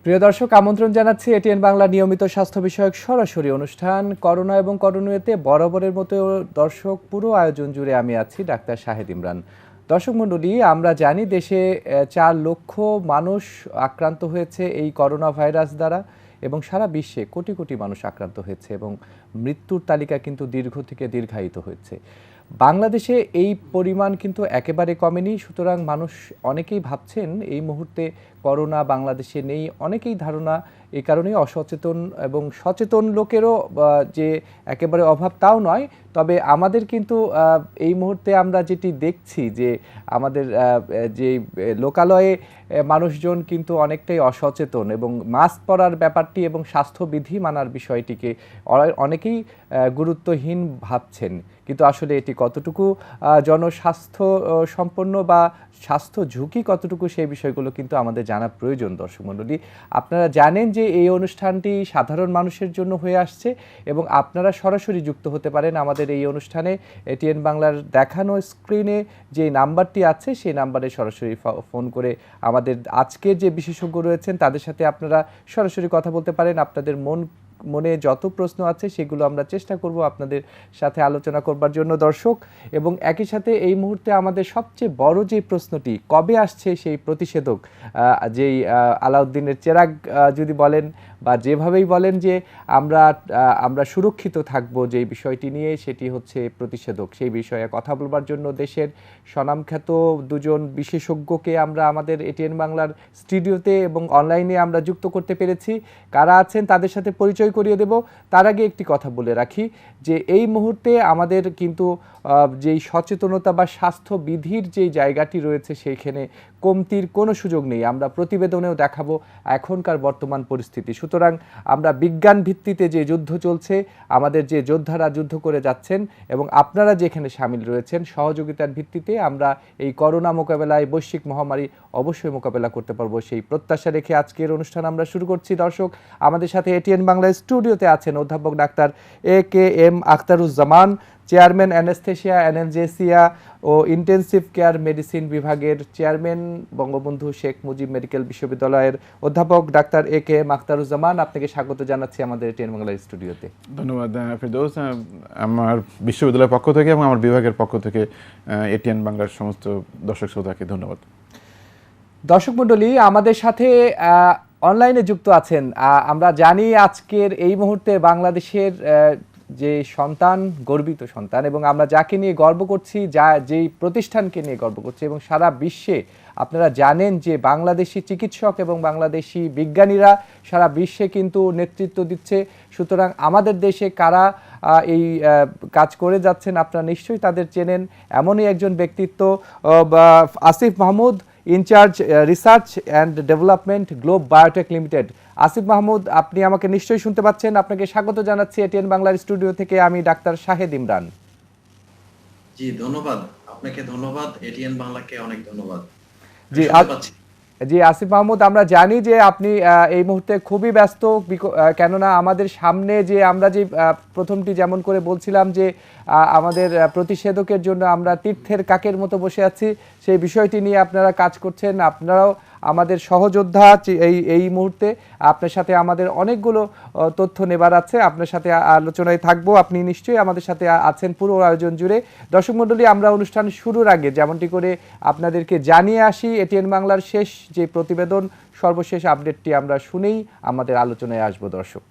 প্রিয় দর্শক, আমন্ত্রণ জানাচ্ছি এটিএন বাংলা নিয়মিত স্বাস্থ্য বিষয়ক সরাসরি অনুষ্ঠান করোনা এবং করোনাতে বরাবরের মতো দর্শক পুরো আয়োজন জুড়ে আমি আছি ডাক্তার শাহেদ ইমরান। দর্শক মণ্ডলী, আমরা জানি দেশে 4 লক্ষ মানুষ আক্রান্ত হয়েছে এই করোনা ভাইরাস দ্বারা এবং সারা বিশ্বে কোটি কোটি মানুষ আক্রান্ত হয়েছে এবং মৃত্যুর তালিকা কিন্তু দীর্ঘ থেকে দীর্ঘায়িত হয়েছে। বাংলাদেশে এই পরিমাণ কিন্তু একেবারে কমেনি। সুতরাং মানুষ অনেকেই ভাবছেন এই মুহূর্তে করোনা বাংলাদেশে নেই, অনেকেই ধারণা এই কারণেই অসচেতন এবং সচেতন লোকেরও যে একেবারে অভাব তাও নয়। তবে আমাদের কিন্তু এই মুহূর্তে আমরা যেটি দেখছি যে আমাদের যে লোকালয়ে মানুষজন কিন্তু অনেকটাই অসচেতন এবং মাস্ক পরার ব্যাপারটি এবং স্বাস্থ্যবিধি মানার বিষয়টিকে অনেকেই গুরুত্বহীন ভাবছেন। কিন্তু আসলে এটি কতটুকু জনস্বাস্থ্য সম্পন্ন বা স্বাস্থ্য ঝুঁকি কতটুকু সেই বিষয়গুলো কিন্তু আমাদের জানা প্রয়োজন। দর্শক মণ্ডলী, আপনারা জানেন যে এই অনুষ্ঠানটি সাধারণ মানুষের জন্য হয়ে আসছে এবং আপনারা সরাসরি যুক্ত হতে পারেন আমাদের এই অনুষ্ঠানে। এটিএন বাংলার দেখানো স্ক্রিনে যে নাম্বারটি আছে সেই নাম্বারে সরাসরি ফোন করে আমাদের আজকের যে বিশেষজ্ঞ রয়েছেন তাদের সাথে আপনারা সরাসরি কথা বলতে পারেন। আপনাদের মনে যত প্রশ্ন আছে সেগুলো আমরা চেষ্টা করব আপনাদের সাথে আলোচনা করবার জন্য দর্শক। এবং একই সাথে এই মুহূর্তে আমাদের সবচেয়ে বড় যে প্রশ্নটি, কবে আসছে সেই প্রতিষেধক, যেই আলাউদ্দিনের চেরাগ যদি বলেন বা যেভাবেই বলেন যে আমরা সুরক্ষিত থাকব যেই বিষয়টি নিয়ে, সেটি হচ্ছে প্রতিষেধক। সেই বিষয়ে কথা বলবার জন্য দেশের স্বনামখ্যাত দুজন বিশেষজ্ঞকে আমরা আমাদের এটিএন বাংলার স্টুডিওতে এবং অনলাইনে আমরা যুক্ত করতে পেরেছি। কারা আছেন তাদের সাথে পরিচয় করিয়ে দেব। তার আগে একটি কথা বলে রাখি যে এই মুহূর্তে আমাদের কিন্তু যেই সচেতনতা বা স্বাস্থ্যবিধির যে জায়গাটি রয়েছে সেইখানে কমতির কোনো সুযোগ নেই। আমরা প্রতিবেদনেও দেখাবো এখনকার বর্তমান পরিস্থিতি। সুতরাং আমরা বিজ্ঞান ভিত্তিতে যে যুদ্ধ চলছে, আমাদের যে যোদ্ধারা যুদ্ধ করে যাচ্ছেন এবং আপনারা যেখানে সামিল রয়েছেন, সহযোগিতার ভিত্তিতে আমরা এই করোনা মোকাবেলায়, বৈশ্বিক মহামারী অবশ্যই মোকাবেলা করতে পারবো সেই প্রত্যাশা রেখে আজকের অনুষ্ঠান আমরা শুরু করছি। দর্শক, আমাদের সাথে এটিএন বাংলা স্টুডিওতে আছেন অধ্যাপক doctor AK.M. Akhtaruzzaman, chairman anaesthesia, analgesia ও ইন্টেনসিভ কেয়ার মেডিসিন বিভাগের চেয়ারম্যান, বঙ্গবন্ধু শেখ মুজিব মেডিকেল বিশ্ববিদ্যালয়ের অধ্যাপক ডাক্তার AK.M. আখতারুজ্জামান। আপনাকে স্বাগত জানাচ্ছি আমাদের এটিএন বাংলা স্টুডিওতে। ধন্যবাদ ফেরদৌস। আমার বিশ্ববিদ্যালয়ের পক্ষ থেকে এবং আমার বিভাগের পক্ষ থেকে এটিএন বাংলার সমস্ত দর্শক শ্রোতাকে ধন্যবাদ। দর্শক মণ্ডলী, আমাদের সাথে অনলাইনে যুক্ত আছেন। আমরা জানি আজকের এই মুহূর্তে বাংলাদেশের যে সন্তান, গর্বিত সন্তান, এবং আমরা যাকে নিয়ে গর্ব করছি, যেই প্রতিষ্ঠানকে নিয়ে গর্ব করছি এবং সারা বিশ্বে আপনারা জানেন যে বাংলাদেশি চিকিৎসক এবং বাংলাদেশি বিজ্ঞানীরা সারা বিশ্বে কিন্তু নেতৃত্ব দিচ্ছে। সুতরাং আমাদের দেশে কারা এই কাজ করে যাচ্ছেন আপনারা নিশ্চয়ই তাদের চেনেন। এমনই একজন ব্যক্তিত্ব Asif Mahmud, in-charge research and development, Globe Biotech Limited. Asif Mahmud, আপনি আমাকে নিশ্চয়ই শুনতে পাচ্ছেন। আপনাকে স্বাগত জানাচ্ছি এটিএন বাংলার স্টুডিও থেকে। আমি ডাক্তার শাহেদ ইমরান। জি ধন্যবাদ, আপনাকে ধন্যবাদ, এটিএন বাংলাকে অনেক ধন্যবাদ। জি আসিফ মাহমুদ, আমরা জানি যে আপনি এই মুহূর্তে খুবই ব্যস্ত, কেননা আমাদের সামনে যে আমরা যে প্রথমটি যেমন করে বলছিলাম যে আমাদের প্রতিষেধকের জন্য আমরা তীর্থের কাকের মতো বসে আছি, সেই বিষয়টি নিয়ে আপনারা কাজ করছেন। আপনারাও আমাদের সহযোদ্ধা এই মুহূর্তে। আপনার সাথে আমাদের অনেকগুলো তথ্য নেবার আছে, আপনার সাথে আলোচনায় থাকবো। আপনি নিশ্চয়ই আমাদের সাথে আছেন পুরো আয়োজন জুড়ে। দর্শক মণ্ডলী, আমরা অনুষ্ঠান শুরুর আগে যেমনটি করে আপনাদেরকে জানিয়ে আসি, এটিএন বাংলার শেষ যে প্রতিবেদন, সর্বশেষ আপডেটটি আমরা শুনেই আমাদের আলোচনায় আসবো। দর্শক,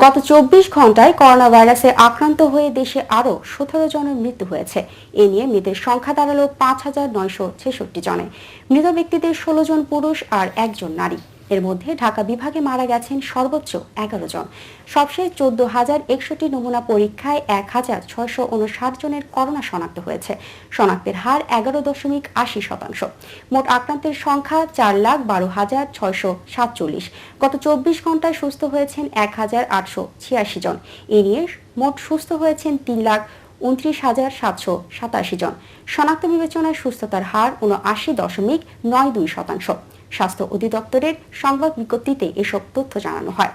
গত 24 ঘন্টায় করোনা ভাইরাসে আক্রান্ত হয়ে দেশে আরও 17 জনের মৃত্যু হয়েছে। এ নিয়ে মৃতের সংখ্যা দাঁড়ালো 5,966 জনে। মৃত ব্যক্তিদের 16 জন পুরুষ আর 1 জন নারী। এর মধ্যে ঢাকা বিভাগে মারা গেছেন সর্বোচ্চ 11 জন। সবশেষ 14,061 নমুনা পরীক্ষায় 1,659 জনের করোনা শনাক্ত হয়েছে। শনাক্তের হার 11.80%। মোট আক্রান্তের সংখ্যা 4,12,647। গত 24 ঘন্টায় সুস্থ হয়েছেন 1,886 জন। এ নিয়ে মোট সুস্থ হয়েছেন 3,29,787 জন। শনাক্ত বিবেচনায় সুস্থতার হার 79.92%। স্বাস্থ্য অধিদপ্তরের সংবাদ বিজ্ঞপ্তিতে এসব তথ্য জানানো হয়।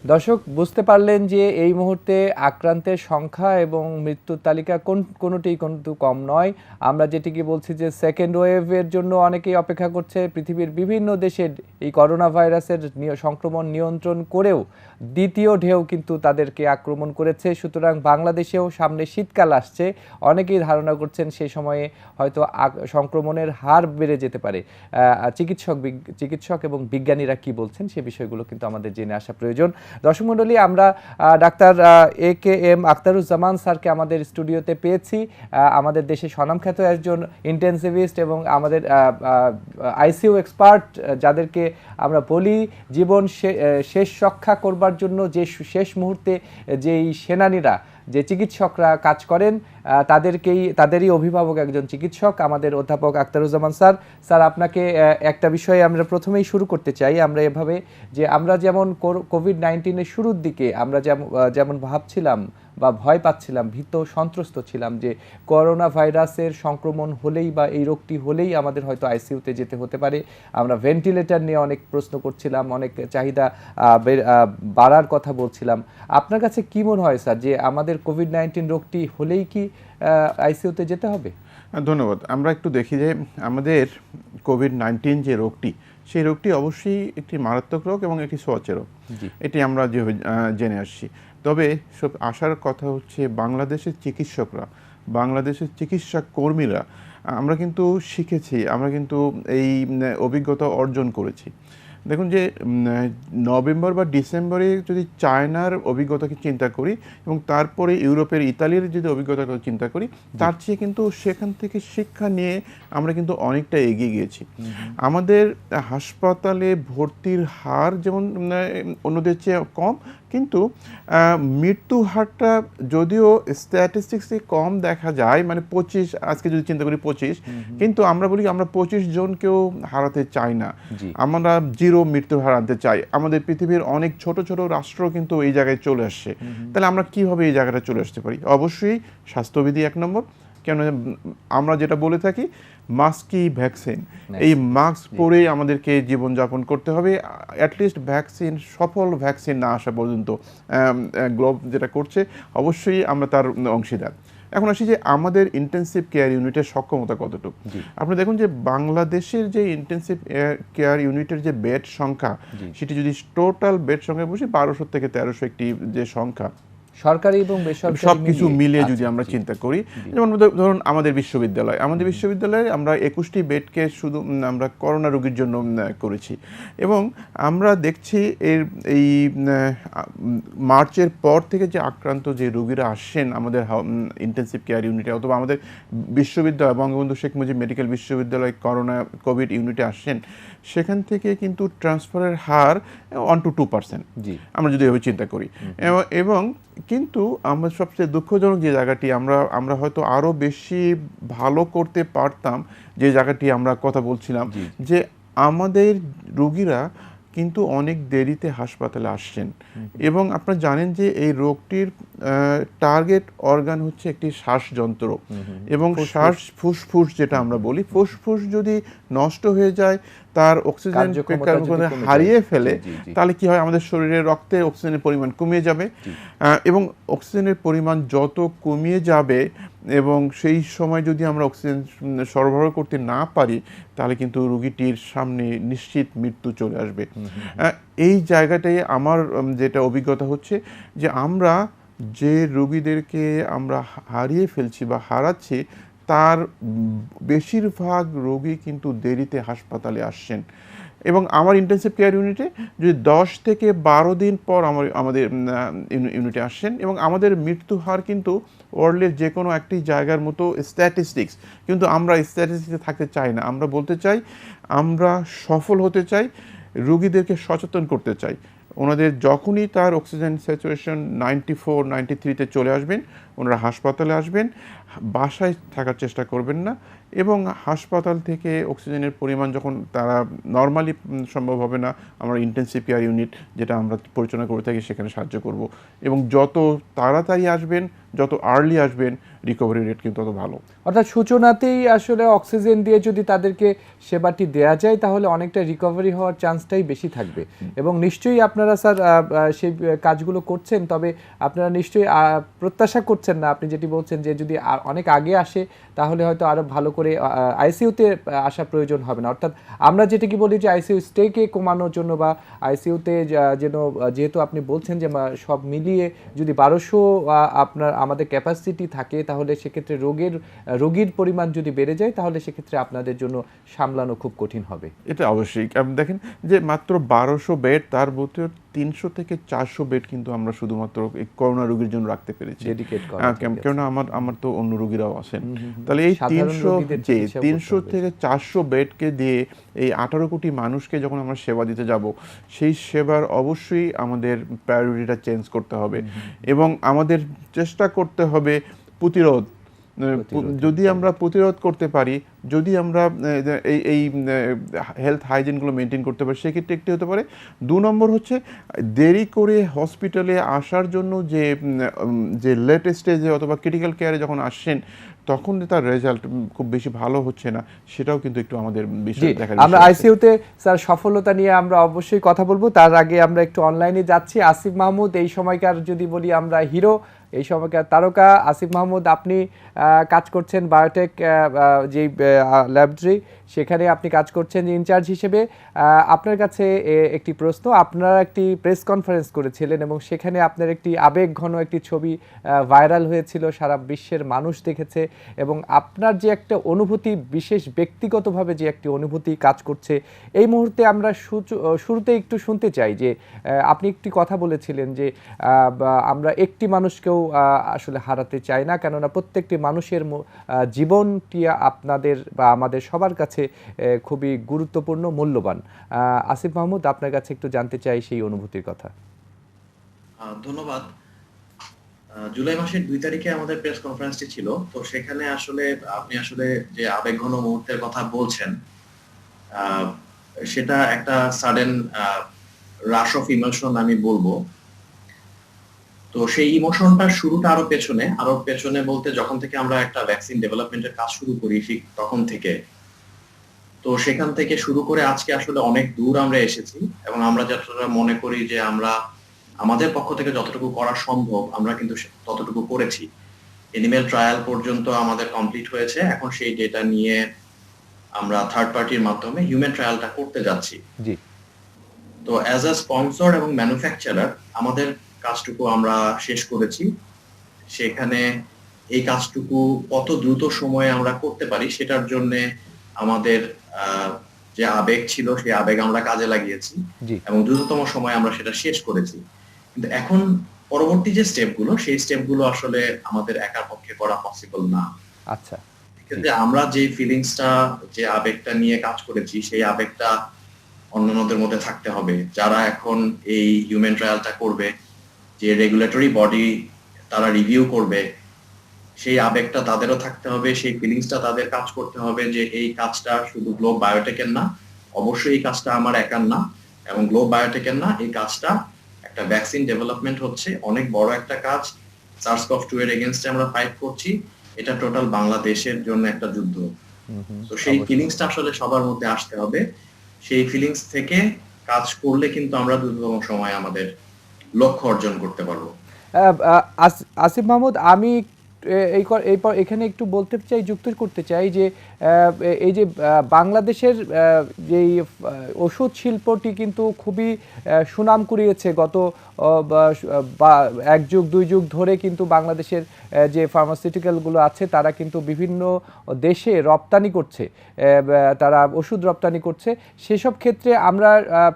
দর্শক বুঝতে পারলেন যে এই মুহূর্তে আক্রান্তের সংখ্যা এবং মৃত্যুর তালিকা কোনোটিই কিন্তু কম নয়। আমরা যেটিকে বলছি যে সেকেন্ড ওয়েভের জন্য অনেকেই অপেক্ষা করছে। পৃথিবীর বিভিন্ন দেশের এই করোনা ভাইরাসের সংক্রমণ নিয়ন্ত্রণ করেও দ্বিতীয় ঢেউ কিন্তু তাদেরকে আক্রমণ করেছে। সুতরাং বাংলাদেশেও সামনে শীতকাল আসছে, অনেকেই ধারণা করছেন সেই সময়ে হয়তো সংক্রমণের হার বেড়ে যেতে পারে। চিকিৎসক এবং বিজ্ঞানীরা কি বলছেন সে বিষয়গুলো কিন্তু আমাদের জেনে আসা প্রয়োজন। দর্শক মণ্ডলী, আমরা ডাক্তার AKM আখতারুজ্জামান স্যারকে আমাদের স্টুডিওতে পেয়েছি। আমাদের দেশে স্বনামখ্যাত একজন ইন্টেনসিভিস্ট এবং আমাদের ICU এক্সপার্ট, যাদেরকে আমরা বলি জীবন শেষ রক্ষা করবার জন্য যে শেষ মুহূর্তে যেই সেনানীরা, যে চিকিৎসকরা কাজ করেন, তাদেরই অভিভাবক একজন চিকিৎসক আমাদের অধ্যাপক আখতারুজ্জামান স্যার। স্যার, আপনাকে একটা বিষয়ে আমরা প্রথমেই শুরু করতে চাই। আমরা এভাবে যে আমরা যেমন কোভিড-19-এর শুরুর দিকে আমরা যেমন ভাবছিলাম বা ভয় পাচ্ছিলাম, ভীত সন্ত্রস্ত ছিলাম যে করোনা ভাইরাসের সংক্রমণ হলেই বা এই রোগটি হলেই আমাদের হয়তো আইসিইউতে যেতে হতে পারে। আমরা ভেন্টিলেটর নিয়ে অনেক প্রশ্ন করছিলাম, অনেক চাহিদা বাড়ার কথা বলছিলাম। আপনার কাছে কি মনে হয় স্যার, যে আমাদের কোভিড-19 রোগটি হলেই কি আইসিইউতে যেতে হবে? ধন্যবাদ। আমরা একটু দেখি যে আমাদের কোভিড-19 যে রোগটি, সেই রোগটি অবশ্যই একটি মারাত্মক রোগ এবং একটি ছোঁয়াচে রোগ, এটি আমরা জেনে আসছি। তবে সব আসার কথা হচ্ছে বাংলাদেশের চিকিৎসকরা, বাংলাদেশের চিকিৎসা কর্মীরা, আমরা কিন্তু শিখেছি, আমরা কিন্তু এই অভিজ্ঞতা অর্জন করেছি। দেখুন যে নভেম্বর বা ডিসেম্বরে যদি চায়নার অভিজ্ঞতাকে চিন্তা করি এবং তারপরে ইউরোপের ইতালির যদি অভিজ্ঞতাকে চিন্তা করি, তার চেয়ে কিন্তু সেখান থেকে শিক্ষা নিয়ে আমরা কিন্তু অনেকটা এগিয়ে গিয়েছি। আমাদের হাসপাতালে ভর্তির হার যেমন অন্যদের চেয়ে কম, কিন্তু মৃত্যু হারটা যদিও স্ট্যাটিস্টিক্সে কম দেখা যায়, মানে 25, আজকে যদি চিন্তা করি 25, কিন্তু আমরা বলি আমরা 25 জনকেও হারাতে চাই না, আমরা 0 মৃত্যুর হার আনতে চাই। আমাদের পৃথিবীর অনেক ছোট ছোট রাষ্ট্র কিন্তু এই জায়গায় চলে আসছে। তাহলে আমরা কিভাবে এই জায়গাটা চলে আসতে পারি? অবশ্যই স্বাস্থ্যবিধি 1 নম্বর। কেন আমরা যেটা বলে থাকি, মাস্কই ভ্যাকসিন, এই মাস্ক পরেই আমাদেরকে জীবনযাপন করতে হবে। অ্যাটলিস্ট ভ্যাকসিন, সফল ভ্যাকসিন না আসা পর্যন্ত গ্লোব যেটা করছে, অবশ্যই আমরা তার অংশীদার। এখন আসি যে আমাদের ইন্টেনসিভ কেয়ার ইউনিটের সক্ষমতা কতটুকু। আপনি দেখুন যে বাংলাদেশের যে ইন্টেনসিভ কেয়ার ইউনিটের যে বেড সংখ্যা, সেটি যদি টোটাল বেড সংখ্যা বসে 1200 থেকে 1300 একটি যে সংখ্যা, সরকারি এবং বেসরকারি সবকিছু মিলিয়ে যদি আমরা চিন্তা করি, যেমন ধরুন আমাদের বিশ্ববিদ্যালয়ে আমরা 21টি বেডকে শুধু আমরা করোনা রোগীর জন্য করেছি। এবং আমরা দেখছি এই মার্চের পর থেকে যে আক্রান্ত যে রোগীরা আসছেন আমাদের ইন্টেনসিভ কেয়ার ইউনিটে, অথবা আমাদের বিশ্ববিদ্যালয় বঙ্গবন্ধু শেখ মুজিব মেডিকেল বিশ্ববিদ্যালয় কোভিড ইউনিটে আসছেন, সেখান থেকে কিন্তু ট্রান্সফারের হার 1 to 2%, আমরা যদি এভাবে চিন্তা করি। এবং কিন্তু আমরা সবচেয়ে দুঃখজনক যে জায়গাটি, আমরা হয়তো আরও বেশি ভালো করতে পারতাম, যে জায়গাটি আমরা কথা বলছিলাম, যে আমাদের রোগীরা কিন্তু অনেক দেরিতে হাসপাতালে আসছেন। এবং আপনারা জানেন যে এই রোগটির টার্গেট অর্গান হচ্ছে একটি শ্বাসযন্ত্র, এবং ফুসফুস যেটা আমরা বলি, ফুসফুস যদি নষ্ট হয়ে যায়, তার অক্সিজেন হারিয়ে ফেলে, তাহলে কি হয়, আমাদের শরীরে রক্তে অক্সিজেনের পরিমাণ কমে যাবে। এবং অক্সিজেনের পরিমাণ যত কমিয়ে যাবে, এবং সেই সময় যদি আমরা অক্সিজেন সরবরাহ করতে না পারি, তাহলে কিন্তু রোগীটির সামনে নিশ্চিত মৃত্যু চলে আসবে। এই জায়গাটায় আমার যেটা অভিজ্ঞতা হচ্ছে, যে আমরা যে রোগীদেরকে আমরা হারিয়ে ফেলছি বা হারাচ্ছি, তার বেশিরভাগ রোগী কিন্তু দেরিতে হাসপাতালে আসছেন। এবং আমার ইন্টেনসিভ কেয়ার ইউনিটে যদি 10 থেকে 12 দিন পর আমাদের ইউনিটে আসছেন, এবং আমাদের মৃত্যু হার কিন্তু ওয়ার্ল্ডের যে কোনো একটি জায়গার মতো স্ট্যাটিস্টিক্স, কিন্তু আমরা স্ট্যাটিস্টিক্সে থাকতে চাই না। আমরা বলতে চাই, আমরা সফল হতে চাই, রোগীদেরকে সচেতন করতে চাই। ওনাদের যখনই তার অক্সিজেন স্যাচুরেশন 94-93-তে চলে আসবেন, ওনারা হাসপাতালে আসবেন। বাসায় থাকার চেষ্টা করবেন না, এবং হাসপাতাল থেকে অক্সিজেনের পরিমাণ যখন তারা নর্মালি সম্ভব হবে না, আমরা ইন্টেন্সিভ কেয়ার ইউনিট যেটা আমরা পরিচালনা করে থাকি সেখানে সাহায্য করব, এবং যত তাড়াতাড়ি আসবেন, যত আর্লি আসবেন, রিকভারি রেট কিন্তু তত ভালো। অর্থাৎ সূচনাতেই আসলে অক্সিজেন দিয়ে যদি তাদেরকে সেবাটি দেয়া যায় তাহলে অনেকটা রিকভারি হওয়ার চান্সটাই বেশি থাকবে। এবং নিশ্চয়ই আপনারা স্যার সেই কাজগুলো করছেন, তবে আপনারা নিশ্চয়ই প্রত্যাশা করছেন না, আপনি যেটি বলছেন যে যদি অনেক আগে আসে তাহলে হয়তো আরও ভালো করে আইসিইউতে আসা প্রয়োজন হবে না। অর্থাৎ আমরা যেটা কি বলি যে আইসিইউ স্টেকে কমানোর জন্য বা আইসিইউতে যেন, যেহেতু আপনি বলছেন যে সব মিলিয়ে যদি 1200 আপনার আমাদের ক্যাপাসিটি থাকে তাহলে সেক্ষেত্রে রোগীর পরিমাণ যদি বেড়ে যায় তাহলে সেক্ষেত্রে আপনাদের জন্য সামলানো খুব কঠিন হবে। এটা অবশ্যই। আপনি দেখেন যে মাত্র 1200 বেড, তার মধ্যে 300 থেকে 400 বেড কিন্তু আমরা শুধুমাত্র এই করোনা রোগীর জন্য রাখতে পেরেছি। ডেডিকেট করা। কেননা আমার তো অন্য রোগীরাও আছেন। তাহলে এই সাধারণ রোগীদের চিকিৎসা করতে 300 হবে। থেকে 400 বেডকে দিয়ে এই 18 কোটি মানুষকে যখন আমরা সেবা দিতে যাব, সেই সেবার অবশ্যই আমাদের প্রায়োরিটিটা চেঞ্জ করতে হবে, এবং আমাদের চেষ্টা করতে হবে প্রতিরোধ। যদি আমরা প্রতিরোধ করতে পারি, যদি আমরা এই হেলথ হাইজিনগুলো মেনটেন করতে পারি, সেক্ষেত্রে একটি হতে পারে। 2 নম্বর হচ্ছে দেরি করে হসপিটালে আসার জন্য যে লেট স্টেজে অথবা ক্রিটিক্যাল কেয়ারে যখন আসছেন তখন তার রেজাল্ট খুব বেশি ভালো হচ্ছে না, সেটাও কিন্তু একটু আমাদের বিষয় দেখার বিষয়। আমরা আইসিইউতে স্যার সফলতা নিয়ে আমরা অবশ্যই কথা বলবো, তার আগে আমরা একটু অনলাইনে যাচ্ছি। আসিফ মাহমুদ, এই সময়কার যদি বলি আমরা হিরো, এই সময়কার তারকা আসিফ মাহমুদ, আপনি কাজ করছেন বায়োটেক যেই ল্যাবরেটরি, সেখানে আপনি কাজ করছেন ইনচার্জ হিসেবে। আপনার কাছে একটি প্রশ্ন, আপনারা একটি প্রেস কনফারেন্স করেছিলেন এবং সেখানে আপনার একটি আবেগঘন একটি ছবি ভাইরাল হয়েছিল, সারা বিশ্বের মানুষ দেখেছে, এবং আপনার যে একটা অনুভূতি, বিশেষ ব্যক্তিগতভাবে যে একটি অনুভূতি কাজ করছে এই মুহূর্তে, আমরা শুরুতে একটু শুনতে চাই যে আপনি একটি কথা বলেছিলেন যে আমরা একটি মানুষকেও আসলে হারাতে চাই না, কেননা প্রত্যেকটি মানুষের জীবনটি আপনাদের বা আমাদের সবার কাছে খুবই গুরুত্বপূর্ণ, মূল্যবান। আসিফ মাহমুদ, আপনার কাছে একটু জানতে চাই সেই অনুভূতির কথা। ধন্যবাদ। জুলাই মাসের 2 তারিখে আমাদের প্রেস কনফারেন্সটি ছিল, তো সেখানে আসলে আপনি আসলে যে আবেগঘন মুহূর্তের কথা বলছেন, সেটা একটা সাডেন রাশ অফ ইমোশন আমি বলবো। তো সেই ইমোশনটার শুরুটা আরো পেছনে বলতে যখন থেকে আমরা একটা ভ্যাকসিন ডেভেলপমেন্টের কাজ শুরু করি ঠিক তখন থেকে, তো সেখান থেকে শুরু করে আজকে আসলে অনেক দূর আমরা এসেছি, এবং আমরা যতটা মনে করি যে আমরা আমাদের পক্ষ থেকে যতটুকু করা সম্ভব আমরা কিন্তু ততটুকু করেছি। এনিম্যাল ট্রায়াল পর্যন্ত আমাদের কমপ্লিট হয়েছে, এখন সেই ডেটা নিয়ে আমরা থার্ড পার্টির মাধ্যমে হিউম্যান ট্রায়ালটা করতে যাচ্ছি। জি। তো অ্যাজ আ স্পন্সর এবং ম্যানুফ্যাকচারার আমাদের কাজটুকু আমরা শেষ করেছি। সেখানে এই কাজটুকু কত দ্রুত সময়ে আমরা করতে পারি সেটার জন্য আমাদের যে আবেগ ছিল সেই আবেগ আমরা কাজে লাগিয়েছি, এবং দ্রুততম সময়ে আমরা সেটা শেষ করেছি। কিন্তু এখন পরবর্তী যে স্টেপগুলো, সেই স্টেপগুলো আসলে আমাদের একার পক্ষে করা পসিবল না। আচ্ছা, কিন্তু আমরা যে ফিলিংসটা, যে আবেগটা নিয়ে কাজ করেছি, সেই আবেগটা অন্যান্যদের মধ্যে থাকতে হবে। যারা এখন এই হিউম্যান ট্রায়ালটা করবে, যে রেগুলেটরি বডি তারা রিভিউ করবে, সেই আবেগটা তাদেরও থাকতে হবে, সেই ফিলিংসটা তাদের কাজ করতে হবে যে এই কাজটা শুধু গ্লোব বায়োটেকের না, অবশ্যই এই কাজটা আমার একার না, এবং গ্লোব বায়োটেকের না, এই কাজটা একটা ভ্যাকসিন ডেভেলপমেন্ট হচ্ছে, অনেক বড় একটা কাজ। SARS-CoV-2 এর এগেইনস্টে আমরা ফাইট করছি, এটা টোটাল বাংলাদেশের জন্য একটা যুদ্ধ। তো সেই ফিলিংসটা আসলে সবার মধ্যে আসতে হবে, সেই ফিলিংস থেকে কাজ করলে কিন্তু আমরা দ্রুততম সময়ে আমাদের লক্ষ্য অর্জন করতে পারবো। আসিফ মাহমুদ, আমি এখানে একটু বলতে চাই, যুক্ত করতে চাই যে এই যে বাংলাদেশের যেই ওষুধ শিল্পটি কিন্তু খুবই সুনাম কুড়িয়েছে গত 1 যুগ 2 যুগ ধরে, কিন্তু বাংলাদেশের যে ফার্মাসিউটিক্যালগুলো আছে তারা কিন্তু বিভিন্ন দেশে রপ্তানি করছে, তারা ওষুধ রপ্তানি করছে। সেসব ক্ষেত্রে আমরা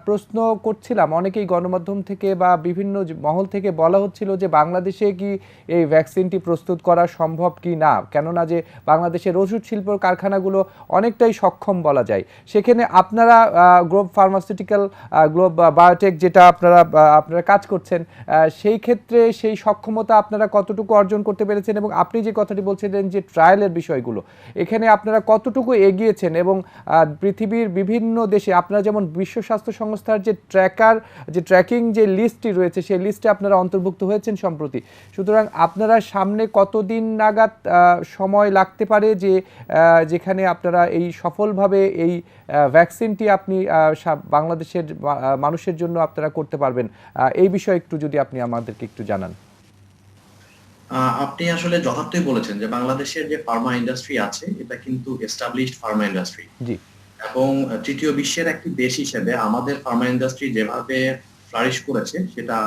প্রশ্ন করছিলাম, অনেকেই গণমাধ্যম থেকে বা বিভিন্ন মহল থেকে বলা হচ্ছিল যে বাংলাদেশে কি এই ভ্যাকসিনটি প্রস্তুত করা সম্ভব কি না, কেননা যে বাংলাদেশের ওষুধ শিল্প কারখানাগুলো অনেকটাই সক্ষম বলা যায়। সেখানে আপনারা গ্লোব ফার্মাসিউটিক্যাল, গ্লোব বায়োটেক যেটা আপনারা কাজ করছেন, সেই ক্ষেত্রে সেই সক্ষমতা আপনারা কতটুকু অর্জন করতে পেরেছেন, এবং আপনি যে কথাটি বলছিলেন যে ট্রায়ালের বিষয়গুলো, এখানে আপনারা কতটুকু এগিয়েছেন, এবং পৃথিবীর বিভিন্ন দেশে আপনারা যেমন বিশ্ব স্বাস্থ্য সংস্থার যে ট্র্যাকিং যে লিস্টটি রয়েছে সেই লিস্টে আপনারা অন্তর্ভুক্ত হয়েছেন সম্প্রতি। সুতরাং আপনারা সামনে কতদিন নাগাদ সময় লাগতে পারে যে যেখানে আপনারা এই সফলভাবে এই ভ্যাকসিনটি আপনি বাংলাদেশের মানুষের জন্য আপনারা করতে পারবেন, এই বিষয়ে একটু যদি আপনি আমাদেরকে একটু জানান। আপনি আসলে যথার্থই বলেছেন যে বাংলাদেশের যে ফার্মা ইন্ডাস্ট্রি আছে এটা কিন্তু এস্টাবলিশড ফার্মা ইন্ডাস্ট্রি, জি, এবং তৃতীয় বিশ্বের একটি দেশ হিসেবে আমাদের ফার্মা ইন্ডাস্ট্রি যেভাবে ফ্লারিশ করেছে সেটা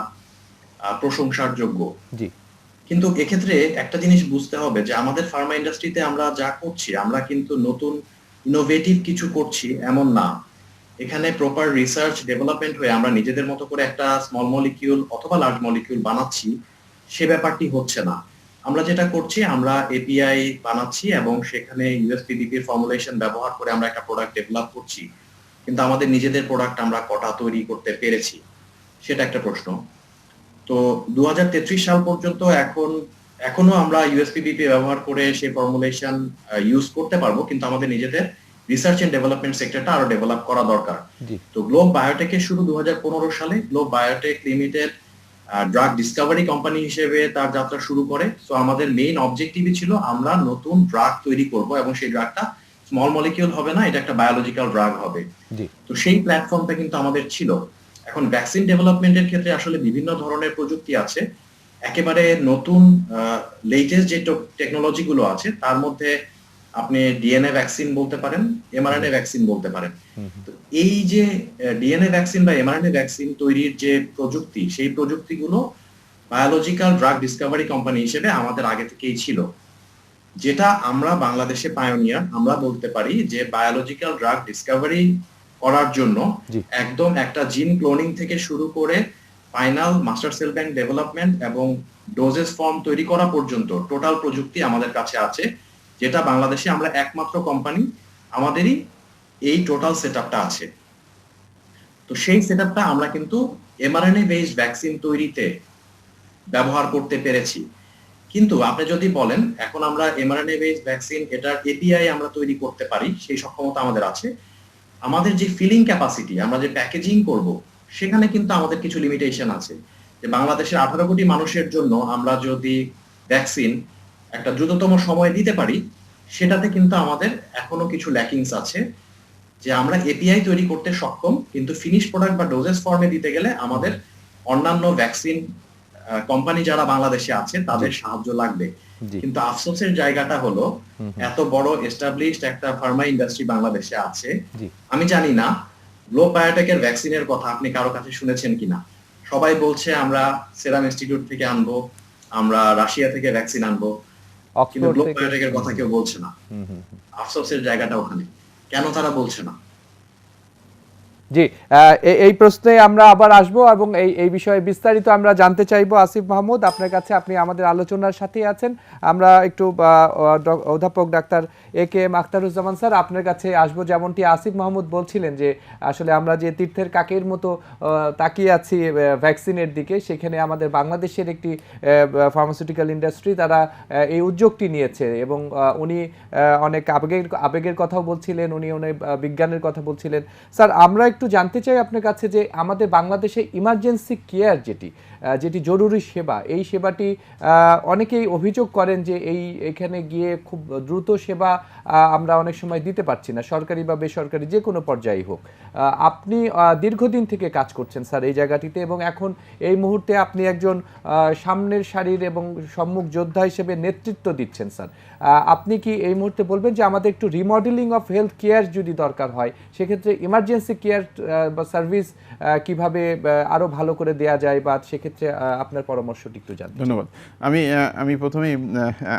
প্রশংসার যোগ্য। জি, কিন্তু এক্ষেত্রে একটা জিনিস বুঝতে হবে যে আমাদের ফার্মা ইন্ডাস্ট্রিতে আমরা যা করছি, আমরা কিন্তু নতুন ইনোভেটিভ কিছু করছি এমন না। এখানে প্রপার রিসার্চ ডেভেলপমেন্ট হয়ে আমরা নিজেদের মতো করে একটা স্মল মলিকিউল অথবা লার্জ মলিকিউল বানাচ্ছি, সে ব্যাপারটি হচ্ছে না। আমরা যেটা করছি, আমরা এপিআই বানাচ্ছি এবং সেখানে ইউএসপিডিপির ফর্মুলেশন ব্যবহার করে আমরা একটা প্রোডাক্ট ডেভেলপ করছি, কিন্তু আমাদের নিজেদের প্রোডাক্ট আমরা কটা তৈরি করতে পেরেছি, সেটা একটা প্রশ্ন। তো 2033 সাল পর্যন্ত এখনো আমরা ইউএসপিডিপি ব্যবহার করে সেই ফর্মুলেশন ইউজ করতে পারবো, কিন্তু আমাদের নিজেদের রিসার্চ এন্ড ডেভেলপমেন্ট সেক্টরটা আরো ডেভেলপ করা দরকার। তো গ্লোব বায়োটেকের শুরু 2015 সালে। Globe Biotech limited drug Discovery company হিসেবে তার যাত্রা শুরু করে। তো আমাদের মেইন অবজেক্টিভই ছিল আমরা নতুন ড্রাগ তৈরি করব, এবং সেই ড্রাগটা স্মল মলিকিউল হবে না, এটা একটা বায়োলজিক্যাল ড্রাগ হবে। তো সেই প্ল্যাটফর্মটা কিন্তু আমাদের ছিল। এখন ভ্যাকসিন ডেভেলপমেন্টের ক্ষেত্রে আসলে বিভিন্ন ধরনের প্রযুক্তি আছে। একেবারে নতুন লেটেস্ট যে টেকনোলজি গুলো আছে তার মধ্যে আপনি ডিএনএ ভ্যাকসিন বলতে পারেন, এমআরএনএ ভ্যাকসিন বলতে পারেন। তো এই যে ডিএনএ ভ্যাকসিন বা এমআরএনএ ভ্যাকসিন তৈরির যে প্রযুক্তি, সেই প্রযুক্তিগুলো বায়োলজিক্যাল ড্রাগ ডিসকভারি কোম্পানি হিসেবে আমাদের আগে থেকেই ছিল, যেটা আমরা বাংলাদেশে পায়োনিয়ার। আমরা বলতে পারি যে বায়োলজিক্যাল ড্রাগ ডিসকভারি করার জন্য একদম একটা জিন ক্লোনিং থেকে শুরু করে final master cell bank development এবং ডোজেস ফর্ম তৈরি করা পর্যন্ত টোটাল প্রযুক্তি আমাদের কাছে আছে, যেটা বাংলাদেশে আমরা একমাত্র কোম্পানি, আমাদেরই এই টোটাল সেটআপটা আছে। তো সেই সেটআপটা আমরা কিন্তু এমআরএনএ বেসড ভ্যাকসিন তৈরিতে ব্যবহার করতে পেরেছি। কিন্তু আপনি যদি বলেন এখন আমরা এমআরএনএ বেসড ভ্যাকসিন এটার এপিআই আমরা তৈরি করতে পারি, সেই সক্ষমতা আমাদের আছে। আমাদের যে ফিলিং ক্যাপাসিটি, আমরা যে প্যাকেজিং করব, সেখানে কিন্তু আমাদের কিছু লিমিটেশন আছে। যে বাংলাদেশের 18 কোটি মানুষের জন্য আমরা যদি ভ্যাকসিন একটা দ্রুততম সময়ে দিতে পারি, সেটাতে কিন্তু আমাদের এখনো কিছু ল্যাকিংস আছে। যে আমরা এপিআই তৈরি করতে সক্ষম, কিন্তু ফিনিশ প্রোডাক্ট বা ডোজেস ফর্মে দিতে গেলে আমাদের অন্যান্য ভ্যাকসিন কোম্পানি যারা বাংলাদেশে আছে তাদের সাহায্য লাগবে। কিন্তু আফসোসের জায়গাটা হলো এত বড় এস্টাবলিশড একটা ফার্মা ইন্ডাস্ট্রি বাংলাদেশে আছে। আমি জানি না গ্লোব বায়োটেকের ভ্যাকসিনের কথা আপনি কারো কাছে শুনেছেন কিনা। সবাই বলছে আমরা সেরাম ইনস্টিটিউট থেকে আনবো, আমরা রাশিয়া থেকে ভ্যাকসিন আনবো, কিন্তু গ্লোব বায়োটেকের কথা কেউ বলছে না। আফসোসের জায়গাটা ওখানে। কেন তারা বলছে না? জি, এই প্রশ্নে আমরা আবার আসবো এবং এই বিষয়ে বিস্তারিত আমরা জানতে চাইবো। আসিফ মাহমুদ, আপনার কাছে, আপনি আমাদের আলোচনার সাথেই আছেন। আমরা একটু অধ্যাপক ডাক্তার একেএম আখতারুজ্জামান স্যার আপনার কাছে আসবো। যেমনটি আসিফ মাহমুদ বলছিলেন যে আসলে আমরা যে তীর্থের কাকের মতো তাকিয়ে আছি ভ্যাকসিনের দিকে, সেখানে আমাদের বাংলাদেশের একটি ফার্মাসিউটিক্যাল ইন্ডাস্ট্রি তারা এই উদ্যোগটি নিয়েছে, এবং উনি অনেক আবেগের কথাও বলছিলেন, উনি অনেক বিজ্ঞানের কথা বলছিলেন। স্যার, আমরা একটু জানতে চাই আপনার কাছে যে আমাদের বাংলাদেশে ইমার্জেন্সি কেয়ার যেটি জরুরি সেবা, এই সেবাটি অনেকেই অভিযোগ করেন যে এখানে গিয়ে খুব দ্রুত সেবা আমরা অনেক সময় দিতে পারছি না, সরকারি বা বেসরকারি যে কোনো পর্যায়ে হোক। আপনি দীর্ঘদিন থেকে কাজ করছেন স্যার এই জায়গাটিতে, এবং এখন এই মুহূর্তে আপনি একজন সামনের সারির এবং সম্মুখ যোদ্ধা হিসেবে নেতৃত্ব দিচ্ছেন স্যার। আপনি কি এই মুহূর্তে বলবেন যে আমাদের একটু রিমডেলিং অফ হেলথ কেয়ার যদি দরকার হয়, সেক্ষেত্রে ইমার্জেন্সি কেয়ার বা সার্ভিস কিভাবে আরো ভালো করে দেয়া যায়, বা সেক্ষেত্রে আপনার পরামর্শটি একটু জানতে। ধন্যবাদ। আমি প্রথমেই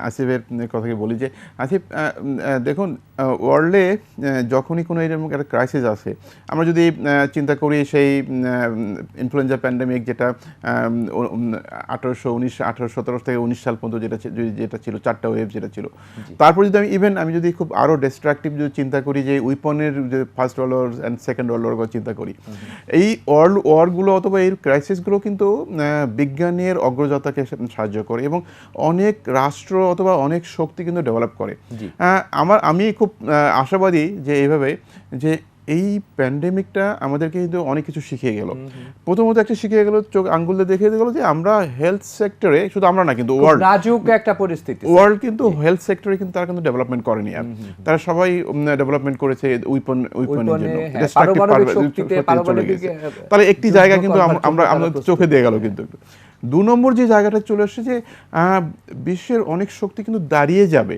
আসিফের কথাকে বলি যে আসিফ, দেখুন ওয়ার্ল্ডে যখনই কোনো এরকম একটা ক্রাইসিস আসে, আমরা যদি চিন্তা করি সেই ইনফ্লুয়েঞ্জা প্যান্ডেমিক যেটা 1817 থেকে 19 সাল পর্যন্ত যেটা ছিল, 4টা ওয়েভ যেটা ছিল, তারপর যদি আমি যদি খুব আরও ডিস্ট্রাকটিভ যদি চিন্তা করি যে উইপনের যে first world war and second world war চিন্তা করি, এই ওয়ার্ল্ড ওয়ারগুলো অথবা এই ক্রাইসিসগুলো কিন্তু বিজ্ঞানের অগ্রযাত্রাকে সাহায্য করে এবং অনেক রাষ্ট্র অথবা অনেক শক্তি কিন্তু ডেভেলপ করে। আমি খুব আশাবাদী যে এইভাবে যে এই প্যান্ডেমিকটা আমাদেরকে কিন্তু অনেক কিছু শিখিয়ে গেল। প্রথমত একটা শিখিয়ে গেল, চোখ আঙ্গুল দিয়ে দেখিয়ে গেল যে আমরা হেলথ সেক্টরে, শুধু আমরা না কিন্তু ওয়ার্ল্ড কিন্তু হেলথ সেক্টরে কিন্তু তারা কিন্তু ডেভেলপমেন্ট করেনি, আর তারা সবাই ডেভেলপমেন্ট করেছে উইপনের জন্য। তাহলে একটি জায়গা কিন্তু আমরা চোখে দিয়ে গেল। কিন্তু 2 নম্বর যে জায়গাটা চলে আসছে যে বিশ্বের অনেক শক্তি কিন্তু দাঁড়িয়ে যাবে।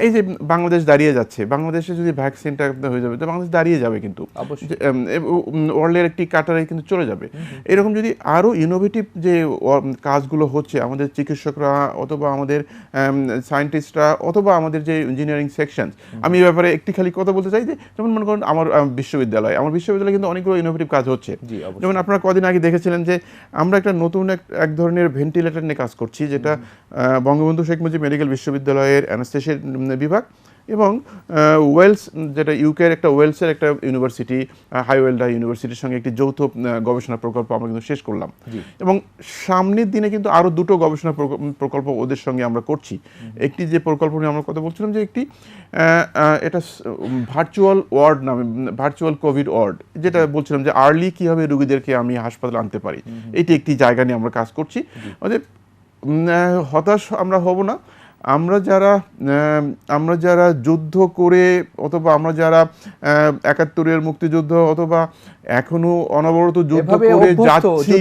এই যে বাংলাদেশ দাঁড়িয়ে যাচ্ছে, বাংলাদেশে যদি ভ্যাকসিনটা হয়ে যাবে তো বাংলাদেশ দাঁড়িয়ে যাবে, কিন্তু ওয়ার্ল্ডের একটি কাটারে কিন্তু চলে যাবে। এরকম যদি আরও ইনোভেটিভ যে কাজগুলো হচ্ছে, আমাদের চিকিৎসকরা অথবা আমাদের সায়েন্টিস্টরা অথবা আমাদের যে ইঞ্জিনিয়ারিং সেকশন, আমি এই ব্যাপারে একটি খালি কথা বলতে চাই যে যেমন মনে করেন আমার বিশ্ববিদ্যালয় কিন্তু অনেকগুলো ইনোভেটিভ কাজ হচ্ছে। যেমন আপনারা কদিন আগে দেখেছিলেন যে আমরা একটা নতুন এক ধরনের ভেন্টিলেটর নিয়ে কাজ করছি, যেটা বঙ্গবন্ধু শেখ মুজিব মেডিকেল বিশ্ববিদ্যালয়ের অ্যানেস্থেসিয়া বিভাগ এবং ওয়েলস, যেটা ইউকের একটা ওয়েলসের একটা ইউনিভার্সিটি, হাইওয়েলডা ইউনিভার্সিটির সঙ্গে একটি যৌথ গবেষণা প্রকল্প আমরা কিন্তু শেষ করলাম। এবং সামনের দিনে কিন্তু আরও 2টো গবেষণা প্রকল্প ওদের সঙ্গে আমরা করছি। একটি যে প্রকল্প নিয়ে আমরা কথা বলছিলাম যে একটি এটা ভার্চুয়াল ওয়ার্ড নামে, ভার্চুয়াল কোভিড ওয়ার্ড, যেটা বলছিলাম যে আর্লি কীভাবে রোগীদেরকে আমি হাসপাতালে আনতে পারি, এটি একটি জায়গা নিয়ে আমরা কাজ করছি। হতাশ আমরা হব না। আমরা যারা যুদ্ধ করে অথবা আমরা যারা 71-এর মুক্তিযুদ্ধ অথবা এখনো অনবরত যুদ্ধ করে যাচ্ছি,